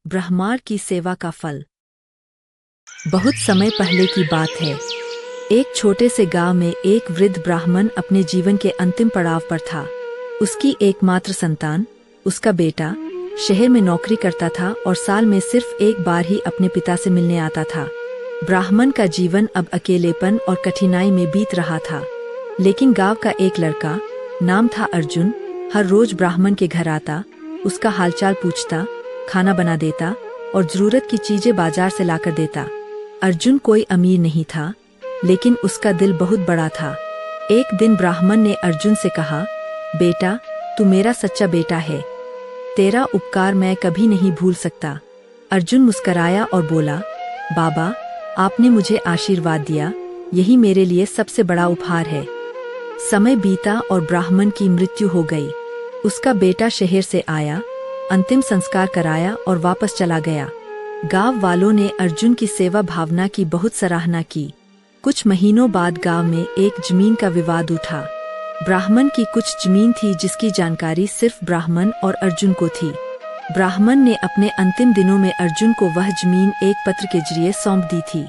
ब्राह्मण की सेवा का फल। बहुत समय पहले की बात है। एक छोटे से गांव में एक वृद्ध ब्राह्मण अपने जीवन के अंतिम पड़ाव पर था। उसकी एकमात्र संतान, उसका बेटा, शहर में नौकरी करता था और साल में सिर्फ एक बार ही अपने पिता से मिलने आता था। ब्राह्मण का जीवन अब अकेलेपन और कठिनाई में बीत रहा था। लेकिन गांव का एक लड़का, नाम था अर्जुन, हर रोज ब्राह्मण के घर आता, उसका हालचाल पूछता, खाना बना देता और जरूरत की चीजें बाजार से लाकर देता। अर्जुन कोई अमीर नहीं था, लेकिन उसका दिल बहुत बड़ा था। एक दिन ब्राह्मण ने अर्जुन से कहा, बेटा, तू मेरा सच्चा बेटा है। तेरा उपकार मैं कभी नहीं भूल सकता। अर्जुन मुस्कराया और बोला, बाबा, आपने मुझे आशीर्वाद दिया, यही मेरे लिए सबसे बड़ा उपहार है। समय बीता और ब्राह्मण की मृत्यु हो गई। उसका बेटा शहर से आया, अंतिम संस्कार कराया और वापस चला गया। गांव वालों ने अर्जुन की सेवा भावना की बहुत सराहना की। कुछ महीनों बाद गांव में एक जमीन का विवाद उठा। ब्राह्मण की कुछ जमीन थी जिसकी जानकारी सिर्फ ब्राह्मण और अर्जुन को थी। ब्राह्मण ने अपने अंतिम दिनों में अर्जुन को वह जमीन एक पत्र के जरिए सौंप दी थी।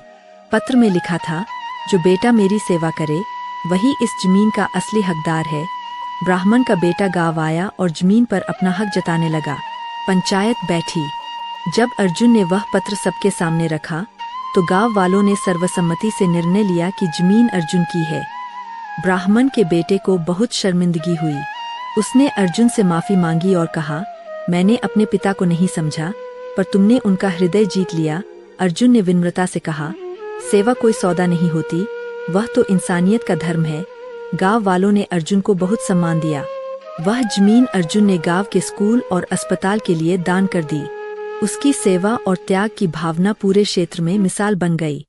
पत्र में लिखा था, जो बेटा मेरी सेवा करे वही इस जमीन का असली हकदार है। ब्राह्मण का बेटा गांव आया और जमीन पर अपना हक जताने लगा। पंचायत बैठी। जब अर्जुन ने वह पत्र सबके सामने रखा तो गांव वालों ने सर्वसम्मति से निर्णय लिया कि जमीन अर्जुन की है। ब्राह्मण के बेटे को बहुत शर्मिंदगी हुई। उसने अर्जुन से माफी मांगी और कहा, मैंने अपने पिता को नहीं समझा, पर तुमने उनका हृदय जीत लिया। अर्जुन ने विनम्रता से कहा, सेवा कोई सौदा नहीं होती, वह तो इंसानियत का धर्म है। गांव वालों ने अर्जुन को बहुत सम्मान दिया। वह जमीन अर्जुन ने गांव के स्कूल और अस्पताल के लिए दान कर दी। उसकी सेवा और त्याग की भावना पूरे क्षेत्र में मिसाल बन गई।